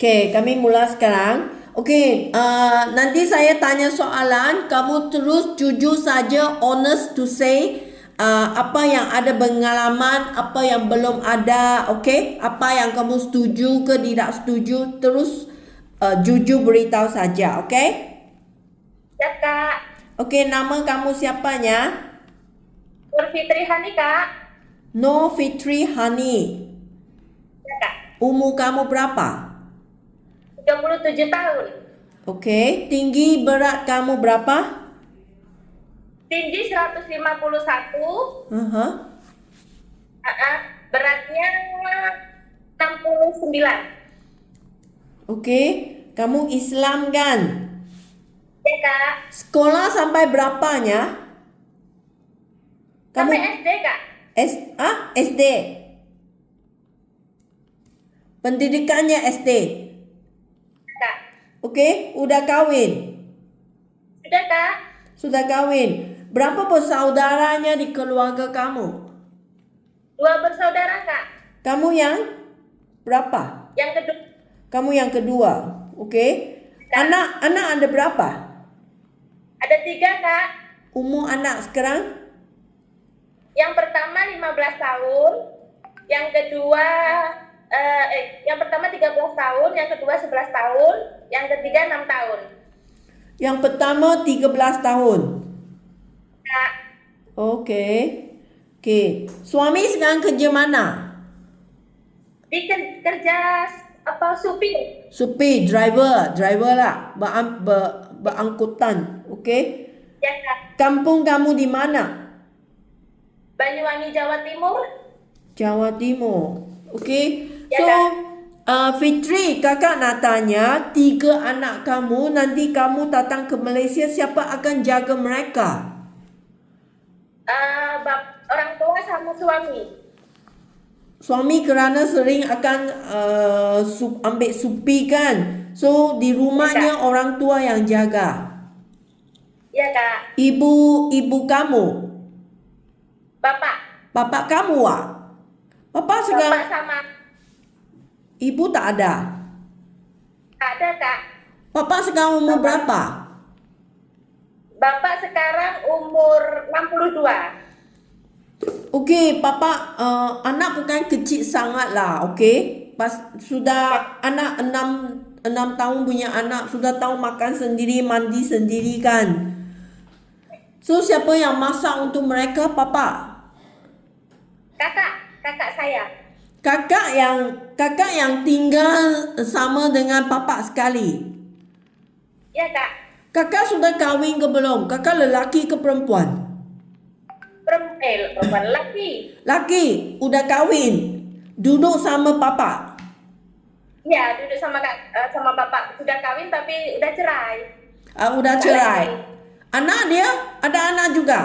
Okey, kami mula sekarang. Okey, nanti saya tanya soalan, kamu terus jujur saja, honest to say apa yang ada pengalaman, apa yang belum ada, okey? Apa yang kamu setuju ke tidak setuju, terus jujur beritahu saja, okey? Ya Kak, Okey, nama kamu siapanya? Nur Fitri Hani Kak. No Fitri Hani. Ya Kak, Umur kamu berapa? 37 tahun. Okey, tinggi berat kamu berapa? Tinggi 151, Aha. beratnya 69. Okey, kamu Islam kan? Ya Kak, Sekolah sampai berapanya? sampai Kamu SD Kak. SD. Pendidikannya SD. Ya, Kak, Okey, udah kawin. sudah Kak. Sudah kawin. Berapa bersaudaranya di keluarga kamu? Dua bersaudara Kak. Kamu yang berapa? Yang kedua Kamu yang kedua. Okey. Kak, Anak ada berapa? ada tiga Kak. Umur anak sekarang? Yang pertama 15 tahun, yang kedua yang pertama 13 tahun, yang kedua 11 tahun, yang ketiga 6 tahun. Yang pertama 13 tahun. Kak, Okey. Okey. Suami sekarang kerja mana? di kerja apa supir. Supir, driver lah, berangkutan. Okey. Ya Kak, Kampung kamu di mana? Banyuwangi Jawa Timur. Jawa Timur. Okey. Ya So, Kak. Fitri, kakak nak tanya, tiga anak kamu nanti kamu datang ke Malaysia, siapa akan jaga mereka? Orang tua sama suami. Suami kerana sering akan ambil supi kan. So, di Ya Kak. rumahnya orang tua yang jaga. Ya Kak. Ibu kamu, Bapak. bapak kamu Bapak sekarang, Bapak sama ibu tak ada. ada Kak. Bapak sekarang umur Bapak. berapa? Bapak sekarang umur 62. Okey, papa anak bukan kecil sangat lah, okey? Sudah anak 6 tahun punya anak sudah tahu makan sendiri, mandi sendiri kan. So siapa yang masak untuk mereka, papa? Kakak saya. Kakak yang tinggal sama dengan papa sekali. Ya Kak. Kakak sudah kahwin ke belum? Kakak lelaki ke perempuan? Perempuan laki. Laki, udah kahwin. Duduk sama papa. Ya, duduk sama bapak sudah kawin tapi udah cerai. Udah Nggak cerai. lagi. Anak dia ada anak juga.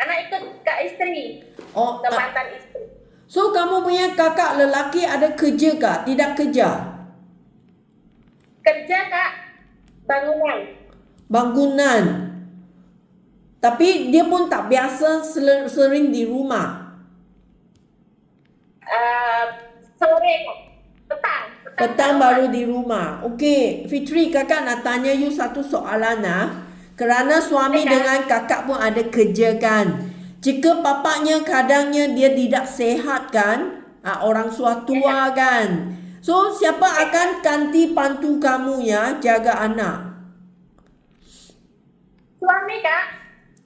Anak ikut ke istri, Oh, ke mantan istri. so kamu punya kakak lelaki ada kerja kah? Tidak kerja. Kerja Kak, bangunan. Bangunan. Tapi dia pun tak biasa sering di rumah. Sore Kak. Petang Petang baru di rumah. Okey, Fitri, kakak nak tanya you satu soalan Kerana suami Kak. dengan kakak pun ada kerja kan. Jika papanya kadangnya dia tidak sehat kan, orang tua kan. So, siapa akan ganti pantu kamu jaga anak? Suami Kak.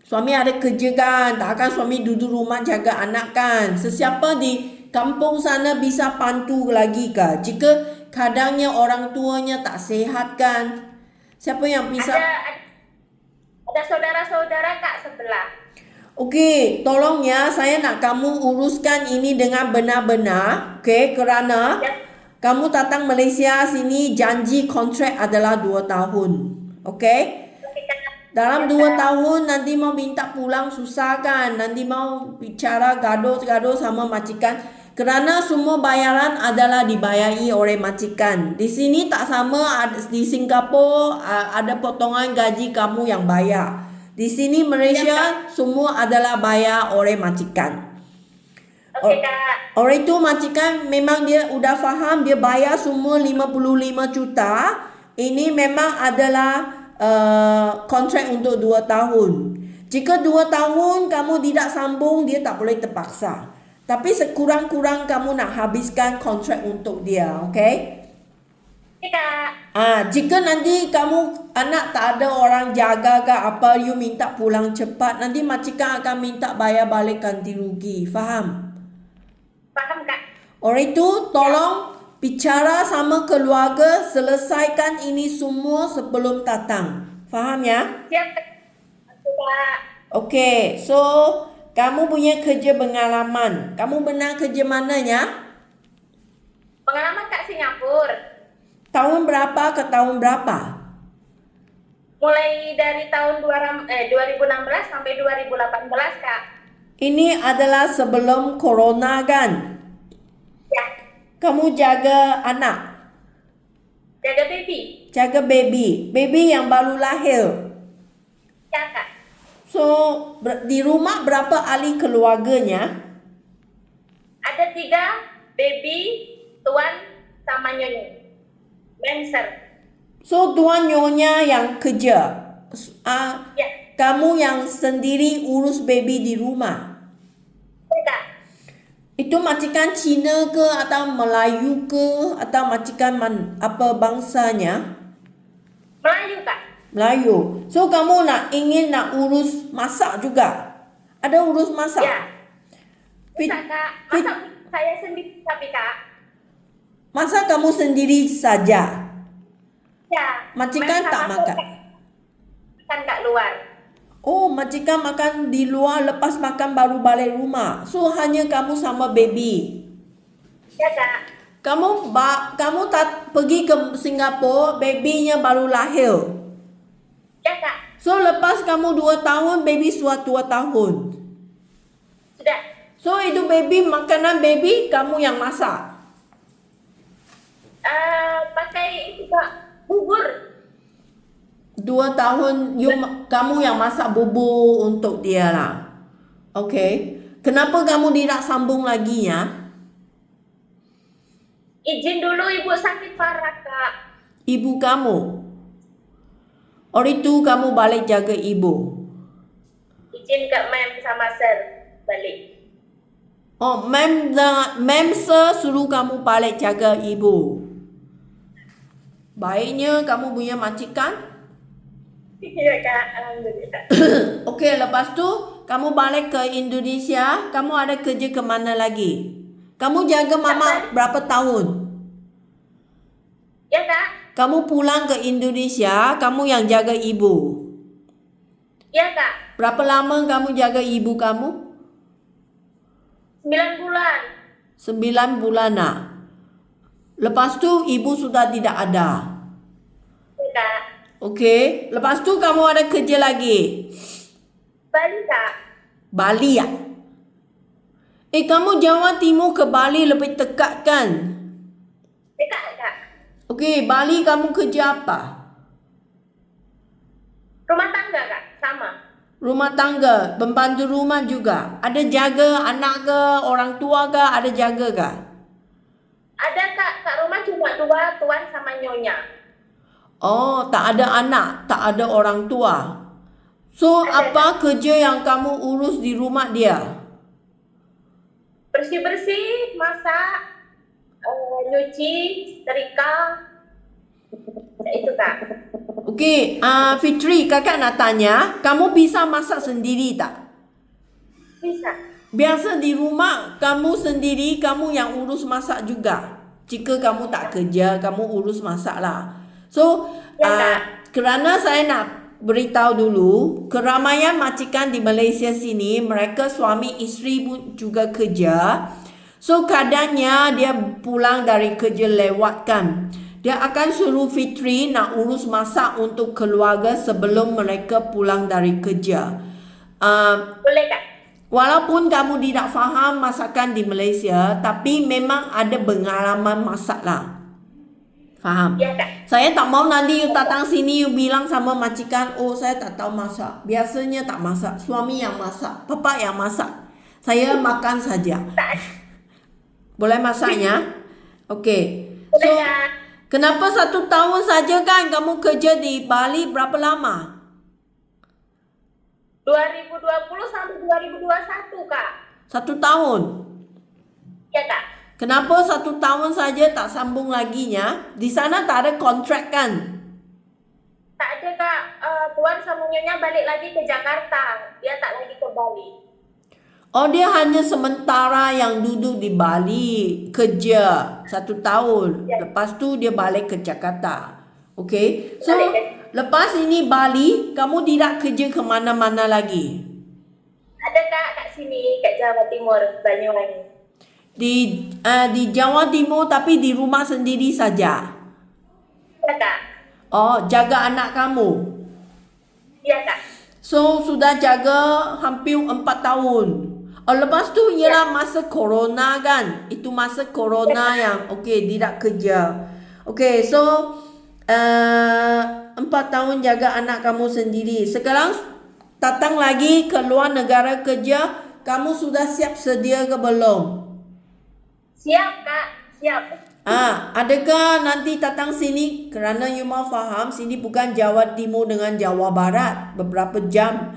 Suami ada kerja kan, tak akan suami duduk rumah jaga anak kan. Sesiapa di kampung sana bisa pantu lagi kah? Jika kadangnya orang tuanya tak sehat kan, siapa yang bisa? Ada saudara-saudara Kak sebelah. Okey, tolong saya nak kamu uruskan ini dengan benar-benar. Okey, kerana Ya. kamu datang Malaysia sini janji kontrak adalah 2 tahun. Okey? Dalam 2 tahun nanti mau minta pulang susah kan. Nanti mau bicara gaduh-gaduh sama majikan. Kerana semua bayaran adalah dibayari oleh majikan. Di sini tak sama, di Singapura ada potongan gaji kamu yang bayar. Di sini Malaysia semua adalah bayar oleh majikan. Oke, Kak. Orang itu majikan memang dia udah faham, dia bayar semua 55 juta. Ini memang adalah kontrak untuk 2 tahun. Jika 2 tahun kamu tidak sambung, dia tak boleh terpaksa. Tapi sekurang-kurang kamu nak habiskan kontrak untuk dia, okay? Oke, Kak. Jika nanti kamu anak tak ada orang jaga ke apa, you minta pulang cepat, nanti majikan akan minta bayar balik ganti rugi. Faham? Paham, Kak. Orang itu tolong bicara sama keluarga, selesaikan ini semua sebelum datang. Faham ya? Siap, Kak. Okay, so kamu punya kerja pengalaman. Kamu benar kerja mananya? Pengalaman Kak Singapura. Tahun berapa ke tahun berapa? Mulai dari tahun 2016 sampai 2018, Kak. Ini adalah sebelum corona kan? Ya, Kamu jaga anak, jaga baby. jaga baby. Baby yang baru lahir. Ya, Kak. So, di rumah berapa ahli keluarganya? Ada 3, baby, tuan, sama nyonya. Menser. So, tuan nyonya yang kerja. Ya, Kamu yang sendiri urus baby di rumah. ya, Kak. Itu majikan Cina ke atau Melayu ke atau majikan apa bangsanya? Melayu, Kak. Melayu. So kamu ingin urus masak juga? Ada urus masak? Ya. Bisa, Kak. Masak saya sendiri, tapi Kak. Masak kamu sendiri saja? Ya. Majikan main tak sama makan? Makan kat luar. Oh, majikan makan di luar, lepas makan baru balik rumah. So hanya kamu sama baby. Ya, Kak. Kamu tak pergi ke Singapura, babynya baru lahir. Ya, Kak. So lepas kamu 2 tahun, baby sudah 2 tahun. Sudah. So itu baby, makanan baby kamu yang masak. Pakai itu, Kak. Bubur. 2 tahun kamu yang masak bubur untuk dia lah. Okay. Kenapa kamu tidak sambung lagi ya? Izin dulu, ibu sakit parah, Kak. Ibu kamu. Hari itu kamu balik jaga ibu. Izin ke mem sama sir balik. Oh, mem suruh kamu balik jaga ibu. Baiknya kamu punya majikan. Iya, Kak. Alhamdulillah. Okey, lepas tu kamu balik ke Indonesia, kamu ada kerja ke mana lagi? Kamu jaga mama berapa tahun? Ya, Kak. Kamu pulang ke Indonesia, kamu yang jaga ibu. Ya, Kak. Berapa lama kamu jaga ibu kamu? 9 bulan. 9 bulan nak. Lepas tu ibu sudah tidak ada. Ya, Kak. Okey, lepas tu kamu ada kerja lagi. Bali, Kak. Bali ya? Kamu Jawa Timur ke Bali lebih dekat kan? Dekat, Kak. Okey, Bali kamu kerja apa? Rumah tangga, Kak. Sama. Rumah tangga, pembantu rumah juga. Ada jaga anak ke, orang tua ke, ada jaga ke? Ada, Kak. Kak rumah cuma 2, tuan sama nyonya. Oh, tak ada anak, tak ada orang tua. So, apa kerja yang kamu urus di rumah dia? Bersih-bersih, masak, nyuci, setrika. Itu, Kak. Okey, Fitri, kakak nak tanya, kamu bisa masak sendiri tak? Bisa. Biasa di rumah, kamu sendiri, kamu yang urus masak juga. Jika kamu tak kerja, kamu urus masak lah. So, kerana saya nak beritahu dulu, keramaian majikan di Malaysia sini, mereka suami isteri pun juga kerja. So, kadangnya dia pulang dari kerja lewat kan. Dia akan suruh Fitri nak urus masak untuk keluarga sebelum mereka pulang dari kerja. Boleh, Kak. Walaupun kamu tidak faham masakan di Malaysia, tapi memang ada pengalaman masak lah. Faham? Ya, Kak. Saya tak mau nanti you datang sini you bilang sama majikan, oh saya tak tahu masak. Biasanya tak masak, suami yang masak, papa yang masak. Saya makan saja. Tak Boleh masaknya? Okey. So, boleh Kak. kenapa 1 tahun saja kan kamu kerja di Bali berapa lama? 2020 sampai 2021 Kak. 1 tahun. Ya Kak. Kenapa 1 tahun saja tak sambung laginya? Di sana tak ada kontrak kan? Tak ada Kak. Tuan sama Nyonya balik lagi ke Jakarta. Dia tak lagi ke Bali. Oh, dia hanya sementara yang duduk di Bali kerja 1 tahun. Ya. Lepas tu dia balik ke Jakarta. Okay. So, Balik ke. lepas ini Bali, kamu tidak kerja ke mana-mana lagi? Ada Kak kat sini, kat Jawa Timur, Banyuwangi. Di Jawa Timur tapi di rumah sendiri saja. Ya Kak. Oh, jaga anak kamu. Ya Kak. So, sudah jaga hampir 4 tahun. Oh, lepas tu ialah masa corona kan? Itu masa corona yang okey, tidak kerja. Okey, so 4 tahun jaga anak kamu sendiri. Sekarang datang lagi ke luar negara kerja, kamu sudah siap sedia ke belum? Siap Kak, siap. Adakah nanti datang sini kerana you mau faham sini bukan Jawa Timur dengan Jawa Barat beberapa jam.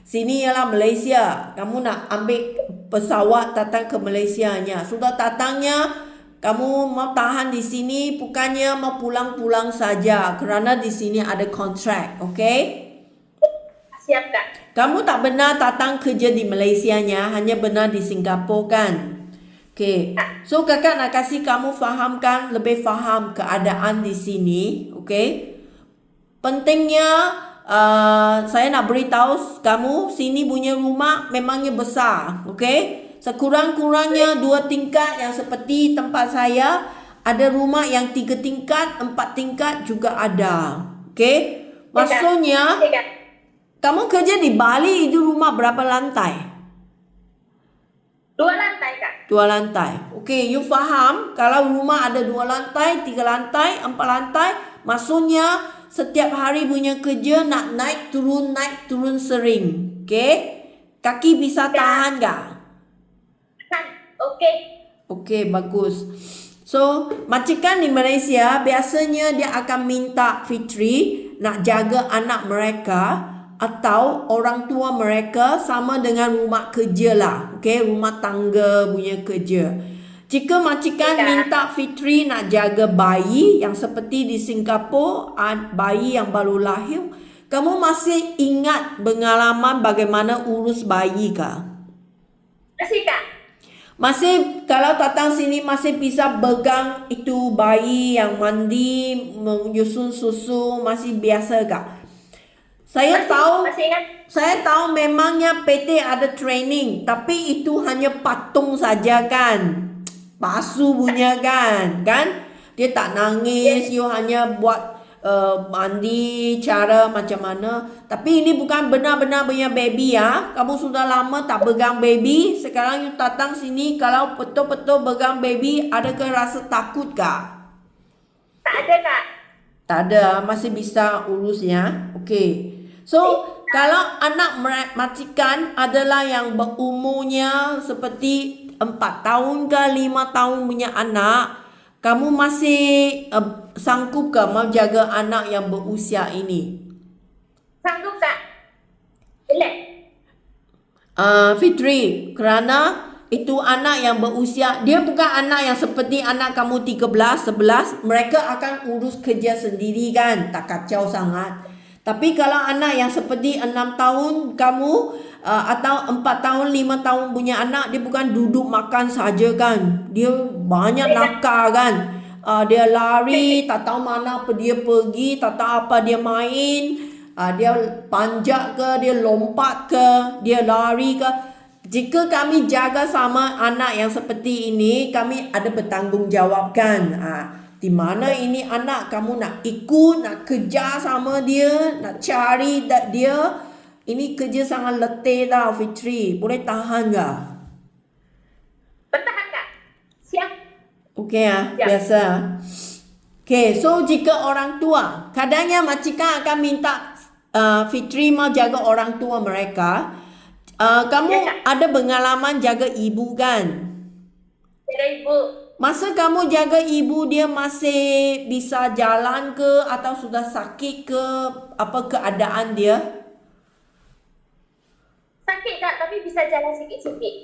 Sini ialah Malaysia. Kamu nak ambil pesawat datang ke Malaysianya. Sudah datangnya kamu mau tahan di sini bukannya mau pulang-pulang saja kerana di sini ada kontrak, okey? Siap Kak. Kamu tak benar datang kerja di Malaysianya, hanya benar di Singapura kan? Okay. So kakak nak kasih kamu fahamkan, lebih faham keadaan di sini. Okay. Pentingnya saya nak beritahu kamu, sini punya rumah memangnya besar. Okay. Sekurang-kurangnya 2 tingkat yang seperti tempat saya. Ada rumah yang 3 tingkat, 4 tingkat juga ada. Okay. Maksudnya, kamu kerja di Bali itu rumah berapa lantai? 2 lantai Kak. 2 lantai. Okey, you faham kalau rumah ada 2 lantai, 3 lantai, 4 lantai, maksudnya setiap hari punya kerja nak naik turun sering. Okey? Kaki bisa tahan tak? Kan, okey. Okey, bagus. So, majikan di Malaysia biasanya dia akan minta Fitri nak jaga anak mereka atau orang tua mereka sama dengan rumah kerja lah. Okay, rumah tangga punya kerja. Jika majikan minta Fitri nak jaga bayi yang seperti di Singapura, bayi yang baru lahir, kamu masih ingat pengalaman bagaimana urus bayi kah? Masih Kak. Masih kalau datang sini masih bisa pegang itu bayi yang mandi, menyusun susu, masih biasa kah? Saya tahu memangnya PT ada training, tapi itu hanya patung saja kan. Palsu punya kan? Dia tak nangis, you hanya buat mandi cara macam mana. Tapi ini bukan benar-benar punya baby ya. Kamu sudah lama tak pegang baby, sekarang you datang sini kalau betul-betul pegang baby, adakah rasa takut kah? Tak ada Kak. Tak ada, masih bisa urusnya. Okey. So, kalau anak majikan adalah yang berumurnya seperti 4 tahun ke 5 tahun punya anak, kamu masih sanggup ke mau jaga anak yang berusia ini? Sanggup Kak. Boleh. Fitri, kerana itu anak yang berusia, dia bukan anak yang seperti anak kamu 13, 11, mereka akan urus kerja sendiri kan, tak kacau sangat. Tapi kalau anak yang seperti 6 tahun kamu atau 4 tahun, 5 tahun punya anak, dia bukan duduk makan saja kan. Dia banyak nakal kan. Dia lari, tak tahu mana apa dia pergi, tak tahu apa dia main. Dia panjat ke, dia lompat ke, dia lari ke. Jika kami jaga sama anak yang seperti ini, kami ada bertanggungjawab kan. Di mana ini anak kamu nak ikut, nak kejar sama dia, nak cari dia. Ini kerja sangat letih tau Fitri. Boleh tahan tak? Bertahan Kak. Siap. Okey biasa. Okey, so jika orang tua, kadangnya majikan akan minta Fitri mau jaga orang tua mereka. Kamu Ya, Kak. ada pengalaman jaga ibu kan? Jaga ibu. Masa kamu jaga ibu, dia masih bisa jalan ke atau sudah sakit ke? Apa keadaan dia? Sakit, Kak, tapi bisa jalan sikit-sikit.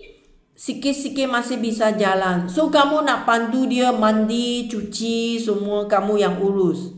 Sikit-sikit masih bisa jalan. So kamu nak pandu dia mandi, cuci, semua kamu yang urus.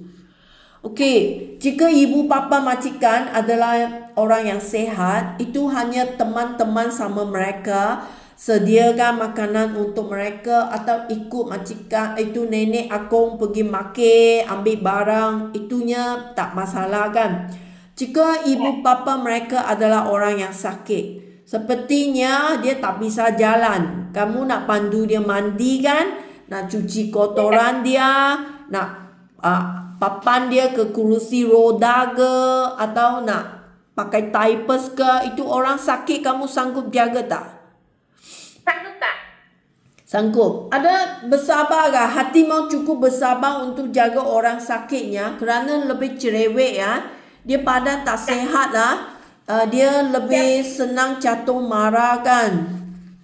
Okey, jika ibu bapa majikan adalah orang yang sehat, itu hanya teman-teman sama mereka, sediakan makanan untuk mereka atau ikut majikan itu nenek akong pergi makan, ambil barang, itunya tak masalah kan. Jika ibu bapa mereka adalah orang yang sakit, sepertinya dia tak bisa jalan. Kamu nak pandu dia mandi kan? Nak cuci kotoran dia, nak papan dia ke kerusi roda ke, atau nak pakai diapers ke, itu orang sakit kamu sanggup jaga tak? Sanggup, Kak. Sanggup. Ada bersabar kah? Hati mau cukup bersabar untuk jaga orang sakitnya, kerana lebih cerewet ya. Dia badan tak sehat lah. Dia lebih senang jatuh marah kan.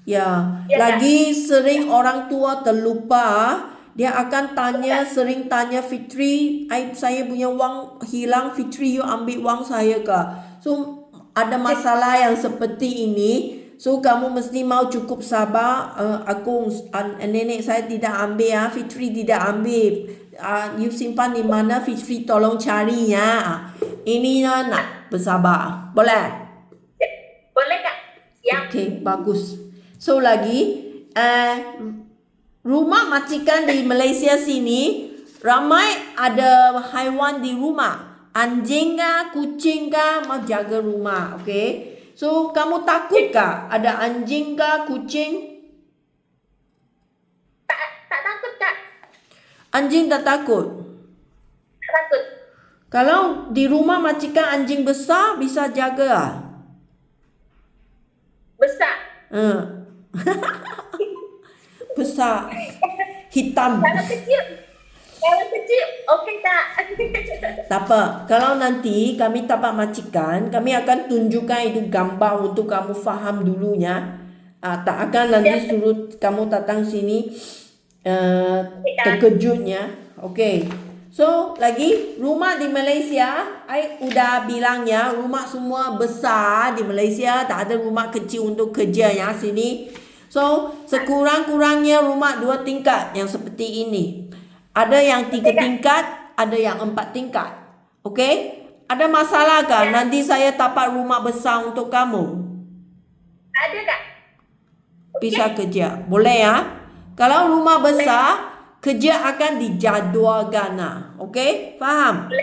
Ya. Ya, Kak. Lagi sering orang tua terlupa. Dia akan sering tanya, Fitri, saya punya wang hilang, Fitri you ambil wang saya kah? So ada masalah yang seperti ini. So kamu mesti mau cukup sabar. Nenek saya tidak ambil ya, Fitri tidak ambil. You simpan di mana, Fitri tolong cari ya. Ini nak bersabar. Boleh? Boleh, Kak. Ya. Okay, bagus. So lagi, rumah majikan di Malaysia sini ramai ada haiwan di rumah. Anjing kah, kucing kah, mau jaga rumah, okay? So kamu takut kah ada anjing kah, kucing? Tak takut, Kak. Anjing tak takut. Tak takut. Kalau di rumah majikan anjing besar bisa jaga ah? Besar. Besar. Hitam. Kalau kecil, okey, Kak. Tak apa. Kalau nanti kami dapat majikan, kami akan tunjukkan itu gambar untuk kamu faham dulunya. Tak akan nanti suruh kamu datang sini terkejutnya. Okey. So, lagi rumah di Malaysia, I udah bilangnya rumah semua besar di Malaysia, tak ada rumah kecil untuk kerja ya sini. So, sekurang-kurangnya rumah 2 tingkat yang seperti ini. Ada yang 3 tingkat, ada yang 4 tingkat. Okey? Ada masalah kah nanti saya dapat rumah besar untuk kamu? Ada, Kak. Bisa kerja. Boleh ya? Kalau rumah besar, kerja akan dijadualkan. Okey? Faham?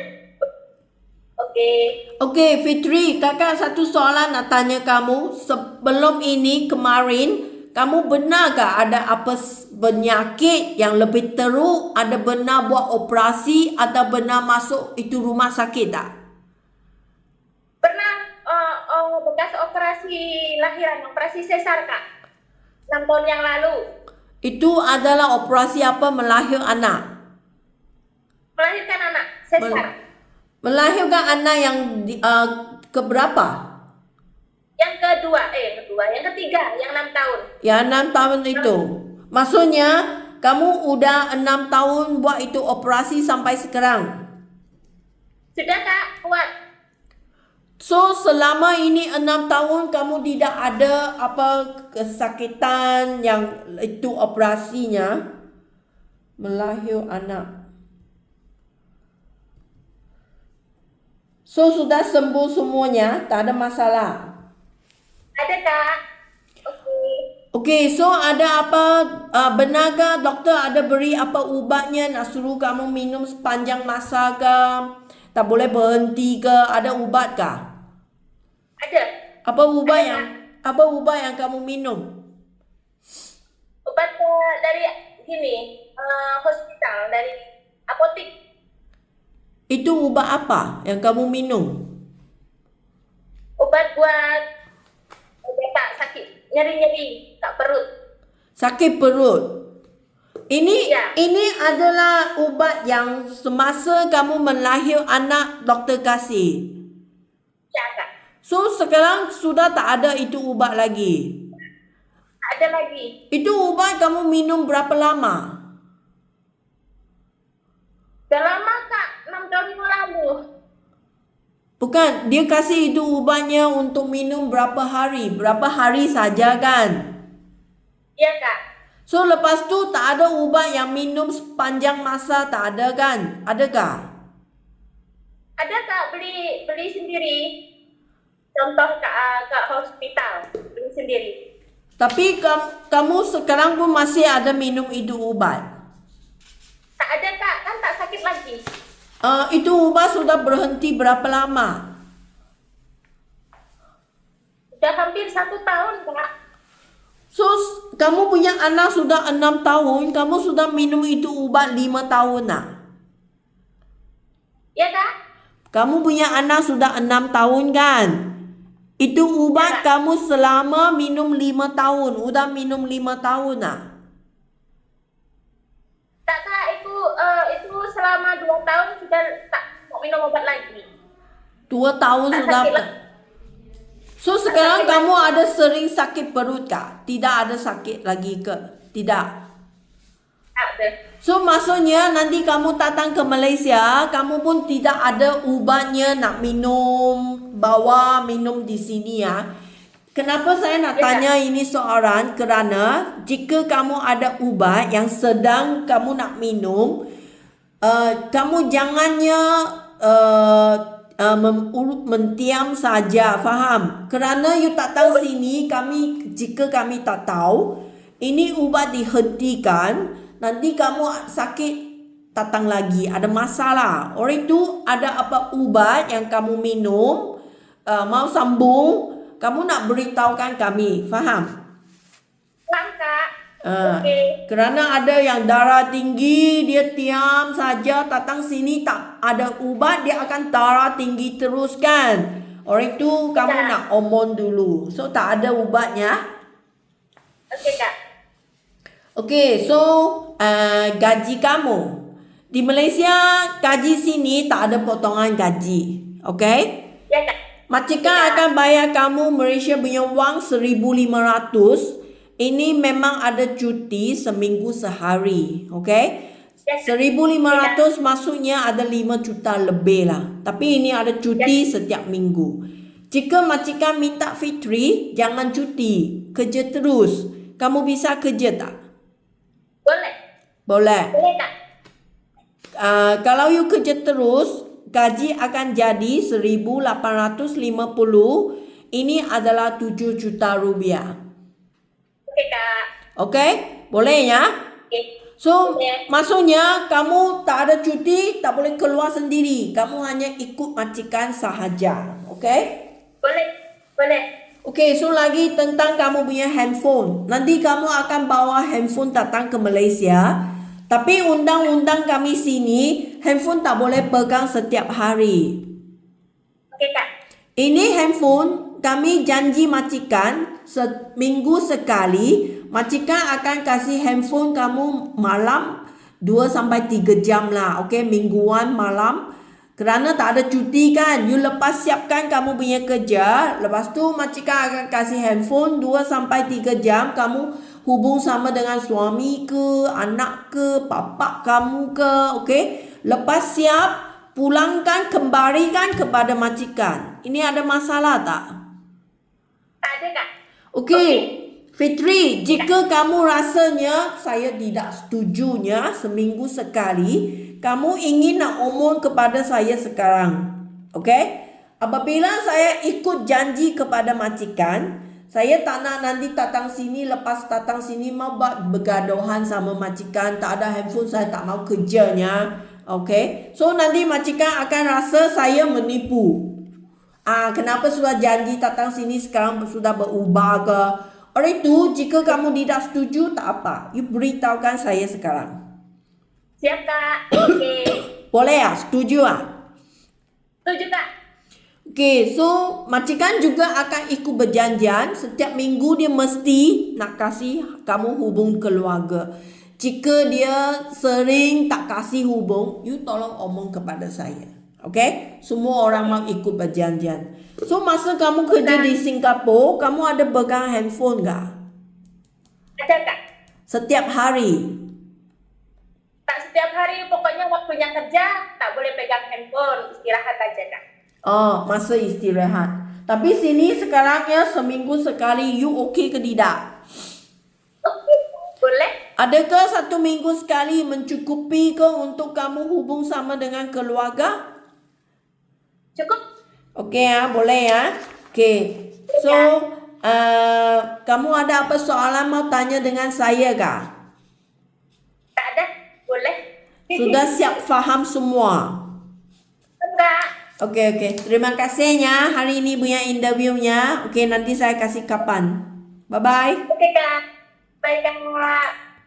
Okey. Okey, Fitri, kakak satu soalan nak tanya kamu. Sebelum ini, kemarin, kamu benar ke ada apa penyakit yang lebih teruk? Ada benar buat operasi atau benar masuk itu rumah sakit tak? Pernah bekas operasi lahiran, operasi sesar, Kak. 6 tahun yang lalu. Itu adalah operasi apa? Melahir anak? Melahirkan anak, sesar. Melahirkan anak yang keberapa? Yang ketiga, yang 6 tahun. Ya, 6 tahun itu. Maksudnya, kamu udah 6 tahun buat itu operasi sampai sekarang? Sudah, Kak, kuat. So, selama ini 6 tahun kamu tidak ada apa kesakitan yang itu operasinya? Melahir anak. So, sudah sembuh semuanya? Tak ada masalah? Ada, Kak. Okey. Okey, so ada apa, benarkah doktor ada beri apa ubatnya nak suruh kamu minum sepanjang masa ke? Tak boleh berhenti ke? Ada ubat kah? Ada. Apa ubat yang kamu minum? Obat dari hospital, dari apotik. Itu ubat apa yang kamu minum? Obat buat tak sakit, nyeri-nyeri, tak perut. Sakit perut. Ya. Ini adalah ubat yang semasa kamu melahir anak doktor kasih. Ya, Kak. So sekarang sudah tak ada itu ubat lagi. Tak ada lagi. Itu ubat kamu minum berapa lama? Udah lama Kak, 6 tahun yang lalu. Bukan, dia kasih itu ubatnya untuk minum berapa hari? Berapa hari saja kan? Iya Kak. So lepas tu tak ada ubat yang minum sepanjang masa, tak ada kan? Adakah? Ada Kak, beli sendiri. Contoh Kak hospital, beli sendiri. Tapi kamu sekarang pun masih ada minum itu ubat? Tak ada Kak, kan tak sakit lagi. Itu ubat sudah berhenti berapa lama? Udah hampir 1 tahun Kak. So kamu punya anak sudah 6 tahun, kamu sudah minum itu ubat 5 tahun nak? Iya Kak? Kamu punya anak sudah 6 tahun kan? Itu ubat kamu selama minum 5 tahun. Udah minum 5 tahun nak? Tak Kak, itu selama 2 tahun sudah tak mau minum obat lagi. 2 tahun Tak sudah. sakit lagi. So sekarang kamu ada sering sakit perut kah? Tidak ada sakit lagi ke? Tidak. Tak ada. So maksudnya nanti kamu datang ke Malaysia, kamu pun tidak ada ubatnya nak minum, bawa minum di sini ya. Kenapa saya nak tanya ini soalan? Kerana jika kamu ada ubat yang sedang kamu nak minum, kamu jangannya mentiam saja, faham? Kerana you datang sini, jika kami tak tahu, ini ubat dihentikan, nanti kamu sakit datang lagi, ada masalah. Oleh itu ada apa ubat yang kamu minum, mau sambung, kamu nak beritahukan kami, faham? Faham Kak? Okey. Kerana ada yang darah tinggi, dia diam saja, datang sini tak ada ubat, dia akan darah tinggi terus kan. Oleh itu kamu nak omon dulu. So tak ada ubatnya. Okey Kak. Okay, so gaji kamu di Malaysia, gaji sini tak ada potongan gaji. Okay? Ya Kak. Majikan akan bayar kamu Malaysia punya wang 1,500. Ini memang ada cuti seminggu sehari. Okay? 1,500 maksudnya ada 5 juta lebih lah. Tapi ini ada cuti setiap minggu. Jika majikan minta fitri, jangan cuti. Kerja terus. Kamu bisa kerja tak? Boleh. Boleh. Boleh Kak. Kalau you kerja terus, gaji akan jadi 1,850. Ini adalah 7 juta rupiah. Okey Kak. Okay? Boleh ya? Okey. So, Boleh. maksudnya kamu tak ada cuti, tak boleh keluar sendiri. Kamu hanya ikut majikan sahaja. Okay? Boleh. Boleh. Okay, so lagi tentang kamu punya handphone. Nanti kamu akan bawa handphone datang ke Malaysia. Tapi undang-undang kami sini, handphone tak boleh pegang setiap hari. Okey Kak. Ini handphone kami janji majikan seminggu sekali. Majikan akan kasih handphone kamu malam 2-3 jam lah. Okay, mingguan malam. Kerana tak ada cuti kan. You lepas siapkan kamu punya kerja. Lepas tu majikan akan kasih handphone 2-3 jam. Kamu hubung sama dengan suami ke, anak ke, papa kamu ke. Okay. Lepas siap, pulangkan, kembalikan kepada majikan. Ini ada masalah tak? Tak ada Kak. Okey. Fitri, jika kamu rasanya saya tidak setujunya seminggu sekali, kamu ingin nak omong kepada saya sekarang. Okey? Apabila saya ikut janji kepada majikan, saya tak nak nanti datang sini, lepas datang sini mau buat bergaduhan sama majikan, tak ada handphone, saya tak mau kerjanya. Okey? So nanti majikan akan rasa saya menipu. Kenapa sudah janji datang sini sekarang sudah berubah ke? Oleh itu, jika kamu tidak setuju, tak apa. You beritahukan saya sekarang. Siap Kak. Okey. Boleh ya? Setuju ah? Setuju Kak. Okay, so majikan juga akan ikut berjanjian. Setiap minggu dia mesti nak kasih kamu hubung keluarga. Jika dia sering tak kasih hubung, you tolong omong kepada saya. Okay? Semua orang mau ikut perjanjian. So, masa kamu kerja di Singapura, kamu ada pegang handphone nggak? Ada Kak. Setiap hari? Tak setiap hari, pokoknya waktunya kerja, tak boleh pegang handphone, istirahat aja Kak. Oh, masa istirahat. Tapi sini sekarang ya seminggu sekali, you okay ke tidak? Oke, boleh? Adakah 1 minggu sekali mencukupi ke untuk kamu hubung sama dengan keluarga? Cukup? Okey ya, boleh ya. Okey. So, kamu ada apa soalan mau tanya dengan saya kah? Tak ada? Boleh? Sudah siap faham semua? Enggak. Okey. Terima kasihnya hari ini punya interviewnya. Okey, nanti saya kasih kapan. Bye-bye. Oke Kak. Baik Kak.